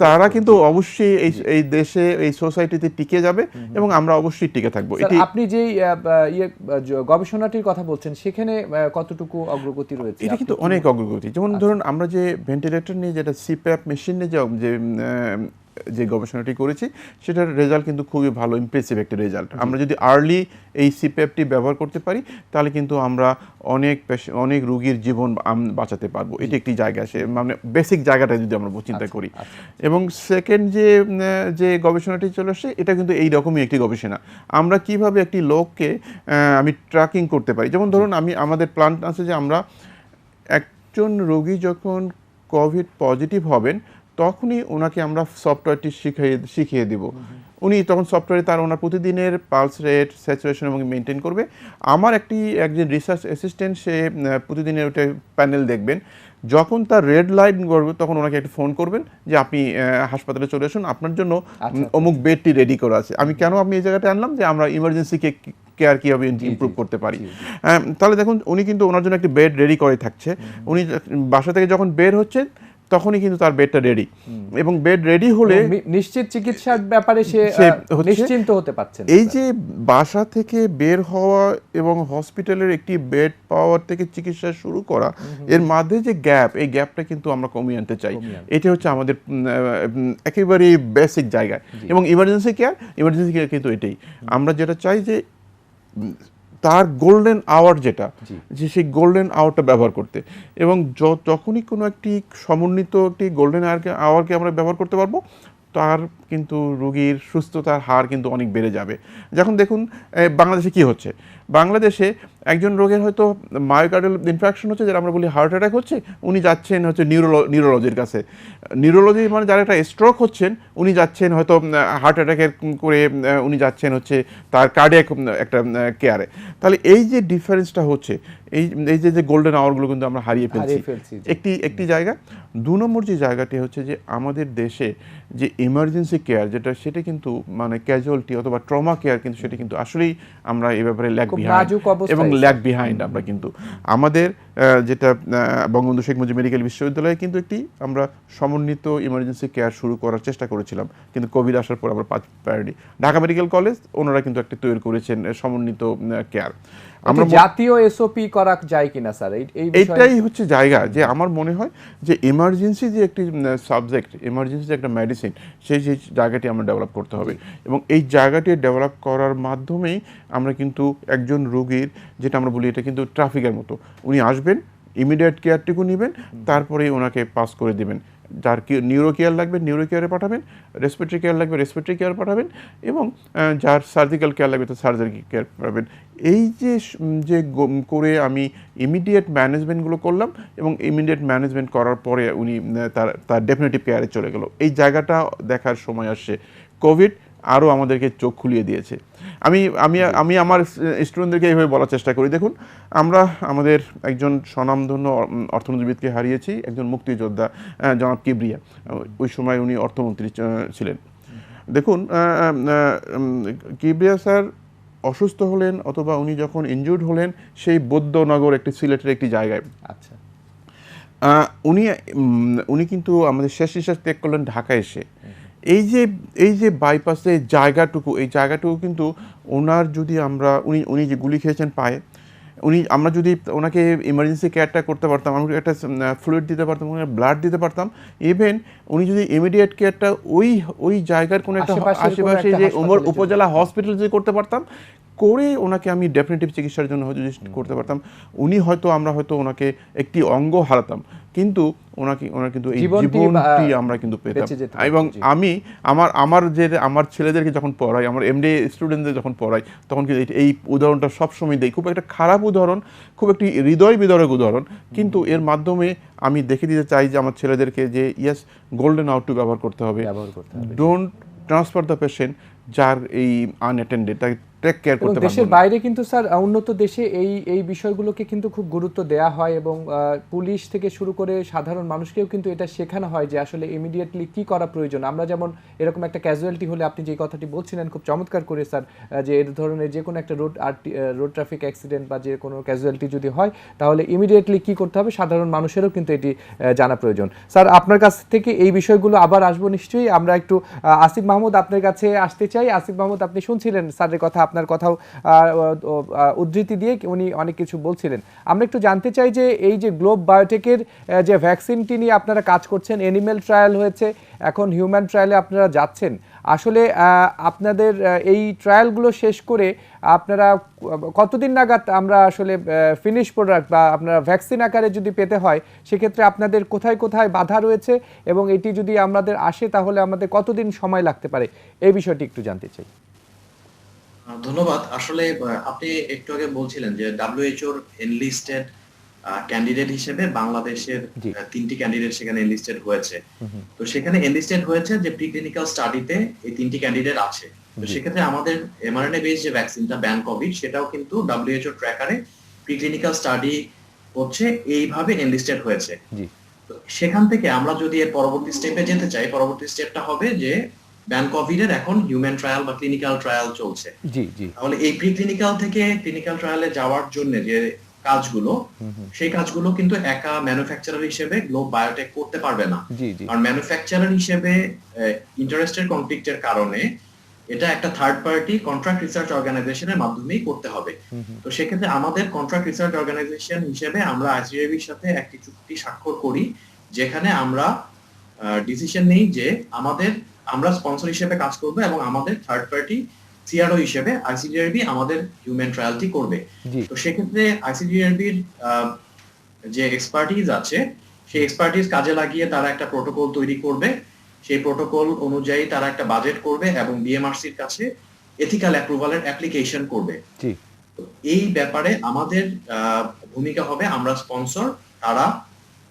তারা কিন্তু অবশ্যই এই দেশে, এই সোসাইটিতে টিকে যাবে এবং আমরা অবশ্যই টিকে থাকবো। আপনি যে গবেষণাটির কথা বলছেন সেখানে কতটুকু অগ্রগতি রয়েছে? এটা কিন্তু অনেক অগ্রগতি। যেমন ধরুন আমরা যে ভেন্টিলেটর নিয়ে, যেটা সিপ্যাপ মেশিন নিয়ে যে গবেষণাটি করেছি, সেটার রেজাল্ট কিন্তু খুবই ভালো, ইমপ্রেসিভ একটা রেজাল্ট। আমরা যদি আর্লি এই সিপ্যাপটি ব্যবহার করতে পারি তাহলে কিন্তু আমরা অনেক রোগীর জীবন বাঁচাতে পারবো। এটি একটি জায়গা, মানে বেসিক জায়গাটা যদি আমরা চিন্তা করি। এবং সেকেন্ড যে গবেষণাটি চলে আসছে, এটা কিন্তু এই রকমই একটি গবেষণা। আমরা কিভাবে একটি লোককে আমি ট্র্যাকিং করতে পারি। যেমন ধরুন আমাদের প্ল্যান আছে যে আমরা একজন রোগী যখন কোভিড পজিটিভ হবেন তখনই ওনাকে আমরা সফটওয়্যারটি শিখিয়ে দিব। উনি তখন সফটওয়্যারে ওনার প্রতিদিনের পালস রেট, স্যাচুরেশন এবং মেনটেন করবে। আমার একজন রিসার্চ অ্যাসিস্ট্যান্ট, সে প্রতিদিনের ওটা প্যানেল দেখবেন। যখন তার রেড লাইট করবে তখন ওনাকে একটা ফোন করবেন যে আপনি হাসপাতালে চলে আসুন, আপনার জন্য অমুক বেডটি রেডি করা আছে। আমি কেন আপনি এই জায়গাটা আনলাম, যে আমরা ইমার্জেন্সি কেয়ার কীভাবে ইমপ্রুভ করতে পারি। তাহলে দেখুন উনি কিন্তু ওনার জন্য একটি বেড রেডি করে থাকছে। উনি বাসা থেকে যখন বের হচ্ছেন তখনই কিন্তু তার বেডটা রেডি, এবং বেড রেডি হলে নিশ্চিত চিকিৎসার ব্যাপারে সে নিশ্চিন্ত হতে পারছেন। এই যে বাসা থেকে বের হওয়া এবং হসপিটালের একটি বেড পাওয়ার থেকে চিকিৎসা শুরু করা, এর মাঝে যে গ্যাপ, এই গ্যাপটা কিন্তু আমরা কমিয়ে আনতে চাই। এটা হচ্ছে আমাদের একেবারে বেসিক জায়গা। এবং ইমার্জেন্সি কেয়ার কিন্তু এটাই আমরা যেটা চাই, যে তার গোল্ডেন আওয়ার যেটা, যে সেই গোল্ডেন আওয়ারটা ব্যবহার করতে। এবং যখনই কোনো একটি সমন্বিত একটি গোল্ডেন আওয়ারকে আমরা ব্যবহার করতে পারবো, তার কিন্তু রোগীর সুস্থতার হার কিন্তু অনেক বেড়ে যাবে। যখন দেখুন বাংলাদেশে কি হচ্ছে, বাংলাদেশে একজন রোগের হয়তো মায়োকার্ডিয়াল ইনফ্রাকশন হচ্ছে, যেটা আমরা বলি হার্ট অ্যাটাক হচ্ছে, উনি যাচ্ছেন হচ্ছে নিউরোলজির কাছে। নিউরোলজি মানে যারা একটা স্ট্রোক হচ্ছেন, উনি যাচ্ছেন হয়তো হার্ট অ্যাটাকের করে উনি যাচ্ছেন হচ্ছে তার কার্ডিয়াক একটা কেয়ারে। তাহলে এই যে ডিফারেন্সটা হচ্ছে, এই যে গোল্ডেন আওয়ারগুলো কিন্তু আমরা হারিয়ে ফেলছি একটি জায়গা। 2 নম্বর যে জায়গাটি হচ্ছে যে আমাদের দেশে যে ইমার্জেন্সি কেয়ার যেটা, সেটা কিন্তু মানে ক্যাজুয়ালিটি অথবা ট্রমা কেয়ার, কিন্তু সেটা কিন্তু আসলেই আমরা এই ব্যাপারে ল্যাগ বিহাইন্ড আমরা কিন্তু আমাদের যেটা বঙ্গবন্ধু শেখ মুজিব মেডিকেল বিশ্ববিদ্যালয়ে কিন্তু একটি আমরা সমন্বিত ইমার্জেন্সি কেয়ার শুরু করার চেষ্টা করেছিলাম, কিন্তু কোভিড আসার পর আমরা পারিনি। ঢাকা মেডিকেল কলেজ ওনারা কিন্তু একটা তৈরি করেছেন সমন্বিত কেয়ার। আমরা জাতীয় এসওপি করা যায় কিনা স্যার, এইটাই হচ্ছে জায়গা যে আমার মনে হয় যে এমার্জেন্সি যে একটি সাবজেক্ট, এমার্জেন্সি যে একটা মেডিসিন, সেই জায়গাটি আমরা ডেভেলপ করতে হবে এবং এই জায়গাটি ডেভেলপ করার মাধ্যমেই আমরা কিন্তু একজন রোগীর, যেটা আমরা বলি এটা কিন্তু ট্রাফিকের মতো, উনি আসবেন, ইমিডিয়েট কেয়ারটুকু নেবেন, তারপরে ওনাকে পাস করে দেবেন। যার নিউরো কেয়ার লাগবে নিউরো কেয়ারে পাঠাবেন, রেসপিরেটরি কেয়ার লাগবে রেসপিরেটরি কেয়ার পাঠাবেন, এবং যার সার্জিক্যাল কেয়ার লাগবে তো সার্জারি কেয়ার পাঠাবেন। এই যে করে আমি ইমিডিয়েট ম্যানেজমেন্টগুলো করলাম এবং ইমিডিয়েট ম্যানেজমেন্ট করার পরে উনি তার ডেফিনেটিভ কেয়ারে চলে গেল। এই জায়গাটা দেখার সময় আসছে। কোভিড আরও আমাদেরকে চোখ খুলিয়ে দিয়েছে। আমি আমার স্টুডেন্টদেরকে এইভাবে বলার চেষ্টা করি, দেখুন আমরা আমাদের একজন স্বনামধন্য অর্থনীতিবিদকে হারিয়েছি, একজন মুক্তিযোদ্ধা জনাব কিবরিয়া, ওই সময় উনি অর্থমন্ত্রী ছিলেন। দেখুন কিবরিয়া স্যার অসুস্থ হলেন অথবা উনি যখন ইনজুর্ড হলেন সেই বৌদ্ধনগর একটি সিলেটের একটি জায়গায়। আচ্ছা, উনি কিন্তু আমাদের শেষ নিঃশ্বাস ত্যাগ করলেন ঢাকা এসে। এই যে বাইপাসে জায়গাটুকু, এই জায়গাটুকু কিন্তু ওনার যদি উনি যে গুলি খেয়েছেন পায়ে, আমরা যদি ওনাকে ইমার্জেন্সি কেয়ারটা করতে পারতাম, আমরা একটা ফ্লুইড দিতে পারতাম, ব্লাড দিতে পারতাম, ইভেন উনি যদি ইমিডিয়েট কেয়ারটা ওই জায়গার কোনো একটা আশেপাশে যে উপজেলা হসপিটাল যদি করতে পারতাম, করে ওনাকে আমি ডেফিনেটিভ চিকিৎসার জন্য হয়তো যদি করতে পারতাম, আমরা হয়তো ওনাকে একটি অঙ্গ হারাতাম, কিন্তু ওনার কিন্তু এই জীবনটি আমরা কিন্তু পেতাম। এবং আমি আমার ছেলেদেরকে যখন পড়াই, আমার এমডি স্টুডেন্টদের যখন পড়াই, তখন কিন্তু এই উদাহরণটা সবসময় দেই। খুব একটা খারাপ উদাহরণ, খুব একটি হৃদয় বিদারক উদাহরণ, কিন্তু এর মাধ্যমে আমি দেখে দিতে চাই যে আমার ছেলেদেরকে যে ইয়েস, গোল্ডেন আউটটু ব্যবহার করতে হবে। ডোন্ট ট্রান্সফার দ্য পেশেন্ট যার এই আনঅ্যাটেন্ডেড, তাকে টেক কেয়ার করতে পারবে। দেশের বাইরে কিন্তু স্যার উন্নত দেশে এই বিষয়গুলোকে কিন্তু খুব গুরুত্ব দেওয়া হয় এবং পুলিশ থেকে শুরু করে সাধারণ মানুষকেও কিন্তু এটা শেখানো হয় যে আসলে ইমিডিয়েটলি কি করা প্রয়োজন। আমরা যেমন এরকম একটা ক্যাজুয়ালিটি হলে, আপনি যে কথাটি বলছিলেন খুব চমৎকার করে স্যার, যে এই ধরনের যে কোনো একটা রোড ট্রাফিক অ্যাক্সিডেন্ট বা যে কোনো ক্যাজুয়ালিটি যদি হয়, তাহলে ইমিডিয়েটলি কি করতে হবে সাধারণ মানুষেরও কিন্তু এটি জানা প্রয়োজন। স্যার আপনার কাছ থেকে এই বিষয়গুলো আবার আসবো নিশ্চয়ই। আমরা একটু আসিফ মাহমুদ আপনার কাছে আসতে চাই। আসিফ মাহমুদ, আপনি শুনছিলেন স্যারের কথা, আপনার কথাও উদ্ধৃতি দিয়ে উনি অনেক কিছু বলছিলেন। আমরা একটু জানতে চাই যে এই যে গ্লোব বায়োটেকের যে ভ্যাকসিনটি নিয়ে আপনারা কাজ করছেন, অ্যানিম্যাল ট্রায়াল হয়েছে, এখন হিউম্যান ট্রায়ালে আপনারা যাচ্ছেন। আসলে আপনাদের এই ট্রায়ালগুলো শেষ করে আপনারা কতদিন নাগাদ আমরা আসলে ফিনিশ প্রোডাক্ট বা আপনারা ভ্যাকসিন আকারে যদি পেতে হয়, সেক্ষেত্রে আপনাদের কোথায় কোথায় বাধা রয়েছে এবং এটি যদি আমাদের আসে তাহলে আমাদের কতদিন সময় লাগতে পারে, এই বিষয়টি একটু জানতে চাই। ধন্যবাদ। আসলে আপনি একটু আগে বলছিলেন যে WHO-র এনলিস্টেড ক্যান্ডিডেট হিসেবে বাংলাদেশের 3টি ক্যান্ডিডেট সেখানে এনলিস্টেড হয়েছে। তো সেখানে এনলিস্টেড হয়েছে যে প্রিক্লিনিক্যাল স্টাডিতে এই 3টি ক্যান্ডিডেট আছে। তো সেক্ষেত্রে আমাদের mRNA বেস যে ভ্যাকসিনটা ব্যানকোভিড, সেটাও কিন্তু WHO ট্র্যাকারে প্রিক্লিনিক্যাল স্টাডি হচ্ছে এইভাবে এনলিস্টেড হয়েছে। তো সেখান থেকে আমরা যদি এর পরবর্তী স্টেপে যেতে চাই, পরবর্তী স্টেপটা হবে যে ব্যানকোভিডের এখন হিউম্যান ট্রায়াল বা ক্লিনিক্যাল ট্রায়াল চলছে। তাহলে এই প্রিক্লিনিক্যাল থেকে ক্লিনিক্যাল ট্রায়ালে যাওয়ার জন্য যে কাজগুলো, সেই কাজগুলো কিন্তু একা ম্যানুফ্যাকচারার হিসেবে গ্লোব বায়োটেক করতে পারবে না। আর ম্যানুফ্যাকচারার হিসেবে ইন্টারেস্টের কনফ্লিক্টের কারণে এটা একটা থার্ড পার্টি কন্ট্রাক্ট রিসার্চ অর্গানাইজেশনের মাধ্যমেই করতে হবে। তো সেক্ষেত্রে আমাদের কন্ট্রাক্ট রিসার্চ অর্গানাইজেশন হিসেবে আমরা আইসিআরবির সাথে একটি চুক্তি স্বাক্ষর করি, যেখানে আমরা ডিসিশন নেই যে আমরা স্পন্সর হিসেবে কাজ করব এবং আমাদের থার্ড পার্টি সিআরও হিসেবে আইসিডিআরবি আমাদের হিউম্যান ট্রায়ালটি করবে। তো সেক্ষেত্রে আইসিডিআরবির যে এক্সপার্টিজ আছে, সেই এক্সপার্টিজ কাজে লাগিয়ে তারা একটা প্রোটোকল তৈরি করবে। সেই প্রোটোকল অনুযায়ী তারা একটা বাজেট করবে এবং বিএমআরসির কাছে এথিক্যাল অ্যাপ্রুভালের অ্যাপ্লিকেশন করবে। তো এই ব্যাপারে আমাদের ভূমিকা হবে আমরা স্পন্সর, তারা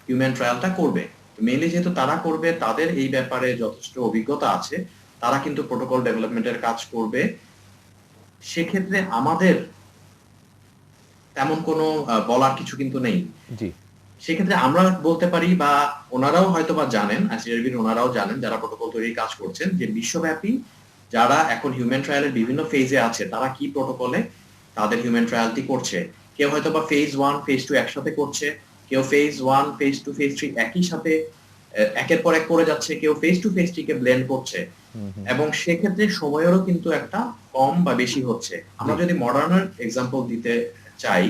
হিউম্যান ট্রায়ালটা করবে। মেইনলি যেহেতু তারা করবে, তাদের এই ব্যাপারে যথেষ্ট অভিজ্ঞতা আছে, তারা কিন্তু প্রোটোকল ডেভেলপমেন্টের কাজ করবে। সেক্ষেত্রে আমাদের তেমন কোনো বলার কিছু কিন্তু নেই। সেক্ষেত্রে আমরা বলতে পারি, বা ওনারাও হয়তো বা জানেন, আইসিআরবির ওনারাও জানেন যারা প্রোটোকল তৈরির কাজ করছেন, যে বিশ্বব্যাপী যারা এখন হিউম্যান ট্রায়ালের বিভিন্ন ফেজে আছে, তারা কি প্রোটোকলে তাদের হিউম্যান ট্রায়ালটি করছে। কেউ হয়তো বা ফেজ 1 ফেজ 2 একসাথে করছে, কেউ ফেজ 1 ফেজ 2 ফেজ 3 একই সাথে একের পর এক করে যাচ্ছে, কেউ ফেজ 2 ফেজ 3 কে ব্লেন্ড করছে, এবং সেক্ষেত্রে সময়েরও কিন্তু একটা কম বা বেশি হচ্ছে। আমরা যদি মডার্নার এক্সাম্পল দিতে চাই,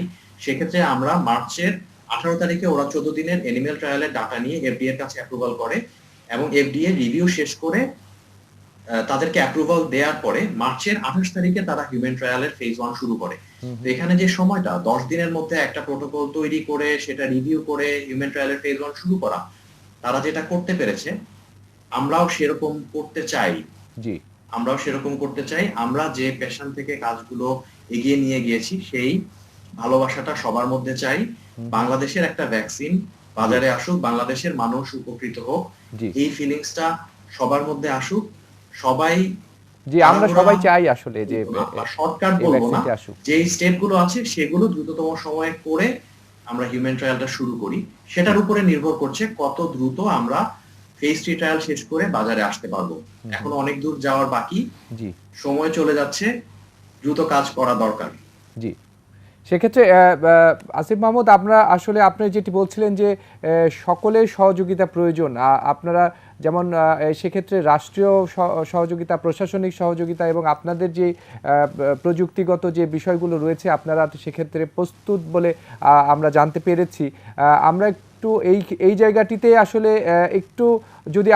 সেক্ষেত্রে আমরা মার্চের 18 তারিখে ওরা 14 দিনের অ্যানিমাল ট্রায়ালের ডাটা নিয়ে এফডিএ এর কাছে অ্যাপ্রুভাল করে, এবং এফডিএ রিভিউ শেষ করে তাদেরকে অ্যাপ্রুভাল দেওয়ার পরে মার্চের 28 তারিখে তারা হিউম্যান ট্রায়ালের ফেজ 1 শুরু করে। তো এখানে যে সময়টা 10 দিনের মধ্যে একটা প্রোটোকল তৈরি করে সেটা রিভিউ করে হিউম্যান ট্রায়ালের ফেজ 1 শুরু করা, তারা যেটা করতে পেরেছে আমরাও সেরকম করতে চাই। জি, আমরাও সেরকম করতে চাই। আমরা যে প্যাশন থেকে কাজগুলো এগিয়ে নিয়ে গিয়েছি সেই ভালোবাসাটা সবার মধ্যে চাই। বাংলাদেশের একটা ভ্যাকসিন বাজারে আসুক, বাংলাদেশের মানুষ উপকৃত হোক, জি, এই ফিলিংসটা সবার মধ্যে আসুক। সবাই জি, আমরা সবাই চাই আসলে যে শর্টকাট এই বলবো না, ভ্যাকসিনটি আসুক। যে স্টেপ গুলো আছে সেগুলো দ্রুততম সময়ে করে আমরা হিউম্যান ট্রায়ালটা শুরু করি। সেটার উপরে নির্ভর করছে কত দ্রুত আমরা ফেজ 3 ট্রায়াল শেষ করে বাজারে আসতে পারবো। এখনো অনেক দূর যাওয়ার বাকি, জি, সময় চলে যাচ্ছে, দ্রুত কাজ করা দরকার। জি। সেক্ষেত্রে আসিফ মাহমুদ, আমরা আসলে আপনি যেটি বলছিলেন যে সকলের সহযোগিতা প্রয়োজন। আপনারা যেমন সেক্ষেত্রে রাষ্ট্রীয় সহযোগিতা, প্রশাসনিক সহযোগিতা এবং আপনাদের যে প্রযুক্তিগত যে বিষয়গুলো রয়েছে আপনারা সেক্ষেত্রে প্রস্তুত বলে আমরা জানতে পেরেছি। আমরা একটু এই জায়গাটিতে আসলে একটু যদি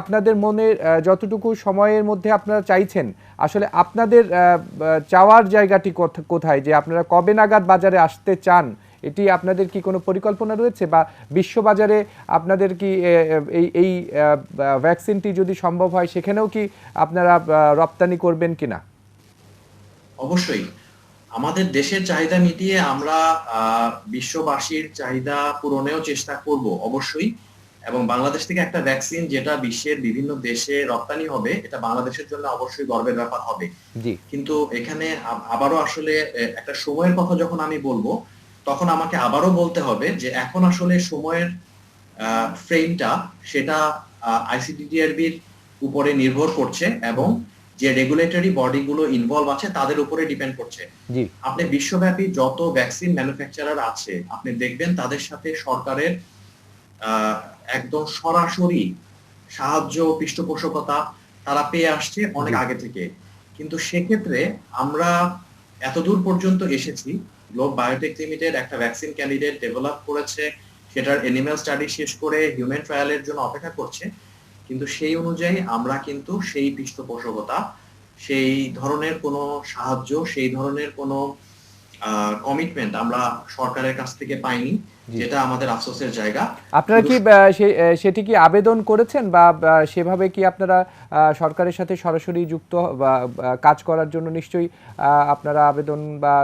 আপনাদের মনের যতটুকু সময়ের মধ্যে আপনারা চাইছেন, আসলে আপনাদের চাওয়ার জায়গাটি কোথায়, যে আপনারা কবে নাগাদ বাজারে আসতে চান, এটি আপনাদের কি কোনো পরিকল্পনা রয়েছে, বা বিশ্ববাজারে আপনাদের কি এই ভ্যাকসিনটি যদি সম্ভব হয় সেখানেও কি আপনারা রপ্তানি করবেন কিনা? অবশ্যই আমাদের দেশের চাহিদা মিটিয়ে আমরা বিশ্ববাসীর চাহিদা পূরণেও চেষ্টা করব অবশ্যই, এবং বাংলাদেশ থেকে একটা ভ্যাকসিন যেটা বিশ্বের বিভিন্ন দেশে রপ্তানি হবে, এটা বাংলাদেশের জন্য অবশ্যই গর্বের ব্যাপার হবে। জি, কিন্তু এখানে আবারও আসলে একটা সময়ের কথা যখন আমি বলবো, তখন আমাকে আবারও বলতে হবে যে এখন আসলে সময়ের ফ্রেমটা সেটা আইসিডিডিআরবির উপরে নির্ভর করছে, এবং যে রেগুলেটরি বডিগুলো ইনভলভ আছে তাদের উপরে ডিপেন্ড করছে। জি, আপনি বিশ্বব্যাপী যত ভ্যাকসিন ম্যানুফ্যাকচারার আছে আপনি দেখবেন তাদের সাথে সরকারের একদম সরাসরি সাহায্য, পৃষ্ঠপোষকতা তারা পেয়ে আসছে অনেক আগে থেকে। কিন্তু সেক্ষেত্রে আমরা এতদূর পর্যন্ত এসেছি, গ্লোব বায়োটেক লিমিটেড একটা ভ্যাকসিন ক্যান্ডিডেট ডেভেলপ করেছে, সেটার এনিম্যাল স্টাডি শেষ করে হিউম্যান ট্রায়ালের জন্য অপেক্ষা করছে, কিন্তু সেই অনুযায়ী আমরা কিন্তু সেই পৃষ্ঠপোষকতা, সেই ধরনের কোনো সাহায্য, সেই ধরনের কোনো কমিটমেন্ট আমরা সরকারের কাছ থেকে পাইনি, যেটা আমাদের আফসোসের জায়গা। আপনারা কি সেটি কি আবেদন করেছেন, বা সেভাবে কি আপনারা সরকারের সাথে সরাসরি যুক্ত বা কাজ করার জন্য নিশ্চয়ই আপনারা আবেদন বা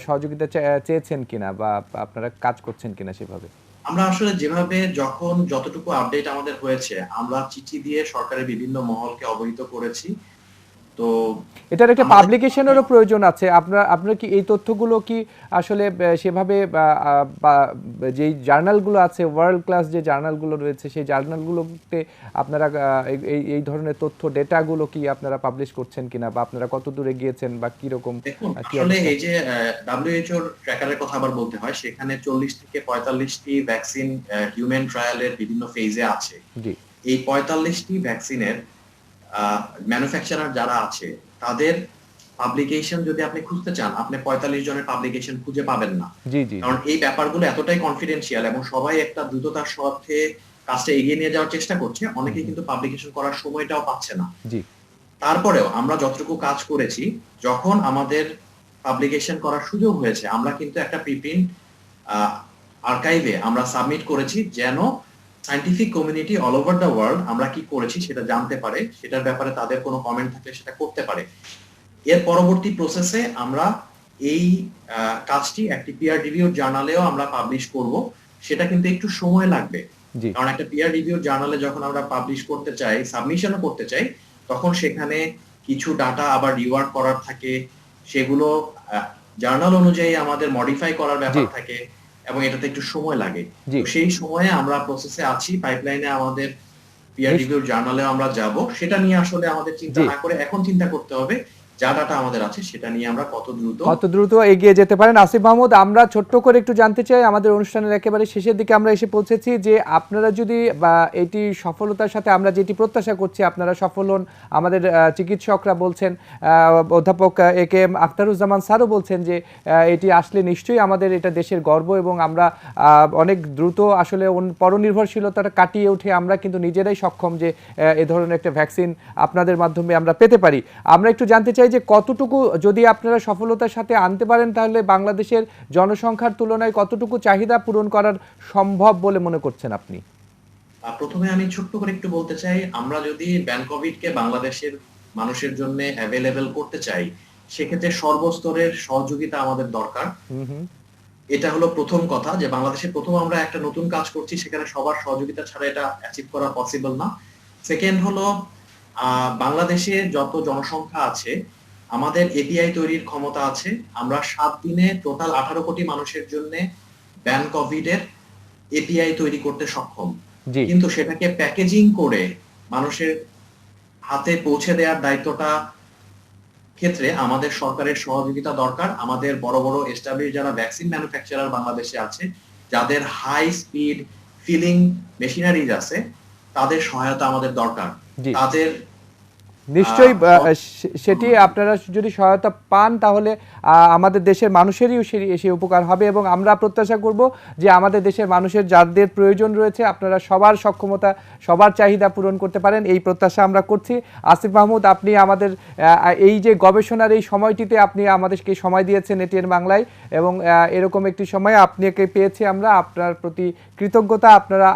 সহযোগিতা চেয়েছেন কিনা, বা আপনারা কাজ করছেন কিনা সেভাবে? আমরা আসলে যেভাবে যখন যতটুকু আপডেট আমাদের হয়েছে আমরা চিঠি দিয়ে সরকারের বিভিন্ন মহলকে অবহিত করেছি। তো এটার একটা পাবলিকেশনেরও প্রয়োজন আছে। আপনারা কি এই তথ্যগুলো কি আসলে সেভাবে যেই জার্নালগুলো আছে, ওয়ার্ল্ড ক্লাস যে জার্নালগুলো রয়েছে সেই জার্নালগুলোতে আপনারা এই ধরনের তথ্য ডেটাগুলো কি আপনারা পাবলিশ করছেন কিনা, বা আপনারা কত দূরে গিয়েছেন, বা কি রকম? আসলে এই যে WHO ট্র্যাকারের কথা আবার বলতে হয়, সেখানে 40 থেকে 45টি ভ্যাকসিন হিউম্যান ট্রায়ালের বিভিন্ন ফেজে আছে। জি, এই 45টি ভ্যাকসিনের ম্যানুফ্যাকচারার যারা আছে তাদের পাবলিকেশন যদি আপনি খুঁজতে চান, আপনি 45 জনের পাবলিকেশন খুঁজে পাবেন না। জি, জি, কারণ এই ব্যাপারগুলো এতটাই কনফিডেন্সিয়াল এবং সবাই একটা দ্রুততার সাথে কাজটা এগিয়ে নিয়ে যাওয়ার চেষ্টা করছে, অনেকেই কিন্তু পাবলিকেশন করার সময়টাও পাচ্ছে না। জি, তারপরেও আমরা যতটুকু কাজ করেছি, যখন আমাদের পাবলিকেশন করার সুযোগ হয়েছে, আমরা কিন্তু একটা প্রিপ্রিন্ট আর্কাইভে আমরা সাবমিট করেছি, যেন scientific community all over the world আমরা কি করেছি সেটা জানতে পারে, সেটার ব্যাপারে তাদের কোনো কমেন্ট থাকলে সেটা করতে পারে। এর পরবর্তী প্রসেসে আমরা এই কাজটি একটি পিয়ার রিভিউ জার্নালেও আমরা পাবলিশ করব। সেটা কিন্তু একটু সময় লাগবে, কারণ একটা পিয়ার রিভিউ জার্নালে যখন আমরা পাবলিশ করতে চাই, সাবমিশনও করতে চাই, তখন সেখানে কিছু ডাটা আবার রিওয়ার্ক করার থাকে, সেগুলো জার্নাল অনুযায়ী আমাদের মডিফাই করার ব্যাপার থাকে, এবং এটাতে একটু সময় লাগে। তো সেই সময়ে আমরা প্রসেসে আছি, পাইপলাইনে আমাদের পিয়ার রিভিউ জার্নালে আমরা যাব, সেটা নিয়ে আসলে আমাদের চিন্তা না করে এখন চিন্তা করতে হবে যা ডাটা আমাদের আছে সেটা নিয়ে আমরা কত দ্রুত এগিয়ে যেতে পারেন। আসিফ মাহমুদ, আমরা ছোট্ট করে একটু জানতে চাই, আমাদের অনুষ্ঠানের একেবারে শেষের দিকে আমরা এসে পৌঁছেছি, যে আপনারা যদি বা এটি সফলতার সাথে আমরা যেটি প্রত্যাশা করছি আপনারা সফল হন, আমাদের চিকিৎসকরা বলছেন, অধ্যাপক এ কে এম আখতারুজ্জামান স্যারও বলছেন যে এটি আসলে নিশ্চয়ই আমাদের এটা দেশের গর্ব, এবং আমরা অনেক দ্রুত আসলে পরনির্ভরশীলতাটা কাটিয়ে উঠে আমরা কিন্তু নিজেরাই সক্ষম যে এ ধরনের একটা ভ্যাকসিন আপনাদের মাধ্যমে আমরা পেতে পারি। আমরা একটু জানতে চাই যে কতটুকু যদি আপনারা সফলতার সাথে আনতে পারেন তাহলে বাংলাদেশের জনসংখ্যার তুলনায় কতটুকু চাহিদা পূরণ করার সম্ভব বলে মনে করছেন আপনি? প্রথমে আমি ছোট্ট করে একটু বলতে চাই, আমরা যদি ব্যানকোভিডকে বাংলাদেশের মানুষের জন্য অ্যাভেলেবেল করতে চাই সেক্ষেত্রে সর্বস্তরের সহযোগিতা আমাদের দরকার। এটা হলো প্রথম কথা, যে বাংলাদেশে প্রথম আমরা একটা নতুন কাজ করছি, সেখানে সবার সহযোগিতা ছাড়া এটা অ্যাচিভ করা পসিবল না। সেকেন্ড হলো বাংলাদেশে যত জনসংখ্যা আছে আমাদের এপিআই তৈরির ক্ষমতা আছে। আমরা 7 দিনে টোটাল 18 কোটি মানুষের জন্য ব্যানকোভিড এর এপিআই তৈরি করতে সক্ষম, কিন্তু সেটাকে প্যাকেজিং করে মানুষের হাতে পৌঁছে দেওয়ার দায়িত্বটা ক্ষেত্রে আমাদের সরকারের সহযোগিতা দরকার। আমাদের বড় বড় এস্টাবলিশ যারা ভ্যাকসিন ম্যানুফ্যাকচারার বাংলাদেশে আছে, যাদের হাই স্পিড ফিলিং মেশিনারিজ আছে, তাদের সহায়তা আমাদের দরকার। তাদের নিশ্চয়ই সেটি আপনারা যদি সহায়তা পান তাহলে আমাদের দেশের মানুষেরই সেই উপকার হবে, এবং আমরা প্রত্যাশা করব যে আমাদের দেশের মানুষের যাদের প্রয়োজন রয়েছে আপনারা সবার সক্ষমতা সবার চাহিদা পূরণ করতে পারেন, এই প্রত্যাশা আমরা করছি। আসিফ মাহমুদ, আপনি আমাদের এই যে গবেষণার এই সময়টিতে আপনি আমাদেরকে সময় দিয়েছেন এটিএন বাংলায়, এবং এরকম একটি সময় আপনাকে পেয়েছি আমরা, আপনার প্রতি কৃতজ্ঞতা।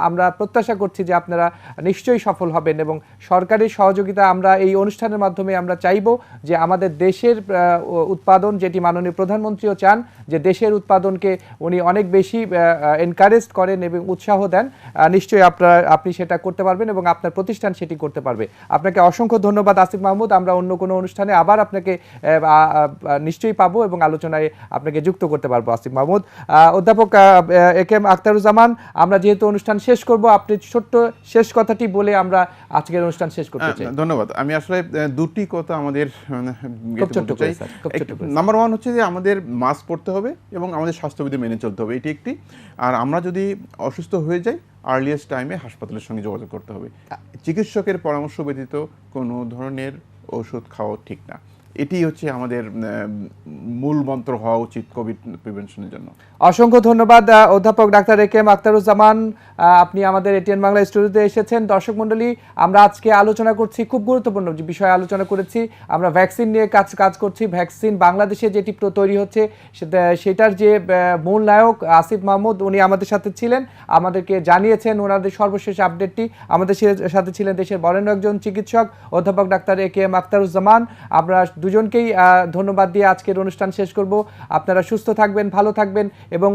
আমরা প্রত্যাশা করছি যে আপনারা নিশ্চয়ই সফল হবেন, এবং সরকারি সহযোগিতা আমরা এই অনুষ্ঠানের মাধ্যমে আমরা চাইব যে আমাদের দেশের উৎপাদন, যেটি মাননীয় প্রধানমন্ত্রীও চান যে দেশের উৎপাদনকে উনি অনেক বেশি এনকারেজ করেন এবং উৎসাহ দেন, নিশ্চয়ই আপনি সেটা করতে পারবেন এবং আপনার প্রতিষ্ঠান সেটি করতে পারবে। আপনাকে অসংখ্য ধন্যবাদ আসিফ মাহমুদ। আমরা অন্য কোনো অনুষ্ঠানে আবার আপনাকে নিশ্চয়ই পাবো এবং আলোচনায় আপনাকে যুক্ত করতে পারবো আসিফ মাহমুদ। অধ্যাপক এ কে এম আখতারুজ্জামান, আমরা যেহেতু অনুষ্ঠান শেষ করব, আপনি ছোট্ট শেষ কথাটি বলে আমরা আজকের অনুষ্ঠান শেষ করতে চাই। ধন্যবাদ। আমি আসলে দুটি কথা আমাদের নাম্বার 1 হচ্ছে যে আমাদের মাস্ক পরতে হবে এবং আমাদের স্বাস্থ্যবিধি মেনে চলতে হবে, এটি একটি। আর আমরা যদি অসুস্থ হয়ে যাই আর্লিয়েস্ট টাইমে হাসপাতালের সঙ্গে যোগাযোগ করতে হবে। চিকিৎসকের পরামর্শ ব্যতীত কোনো ধরনের ওষুধ খাওয়া ঠিক না, এটি হচ্ছে আমাদের মূল মন্ত্র হওয়া উচিত কোভিড প্রিভেনশনের জন্য। অসংখ্য ধন্যবাদ অধ্যাপক ডাক্তার এ কে এম আখতারুজ্জামান, আপনি আমাদের এটিএন বাংলা স্টুডিওতে এসেছেন। দর্শক মণ্ডলী, আমরা আজকে আলোচনা করছি, খুব গুরুত্বপূর্ণ যে বিষয়ে আলোচনা করেছি, আমরা ভ্যাকসিন নিয়ে কাজ করছি। ভ্যাকসিন বাংলাদেশে যেটি তৈরি হচ্ছে সেটার যে মূল নায়ক আসিফ মাহমুদ, উনি আমাদের সাথে ছিলেন, আমাদেরকে জানিয়েছেন ওনাদের সর্বশেষ আপডেটটি। আমাদের সাথে ছিলেন দেশের বরেণ্য একজন চিকিৎসক অধ্যাপক ডাক্তার এ কে এম আখতারুজ্জামান। আমরা দুজনকেই ধন্যবাদ দিয়ে আজকের অনুষ্ঠান শেষ করব। আপনারা সুস্থ থাকবেন, ভালো থাকবেন, এবং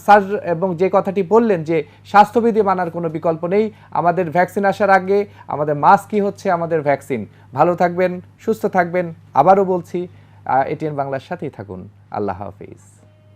স্যার এবং যে কথাটি বললেন যে স্বাস্থ্যবিধি মানার কোনো বিকল্প নেই, আমাদের ভ্যাকসিন আসার আগে আমাদের মাস্কই হচ্ছে আমাদের ভ্যাকসিন। ভালো থাকবেন, সুস্থ থাকবেন, আবারও বলছি এটিএন বাংলার সাথেই থাকুন। আল্লাহ হাফেজ।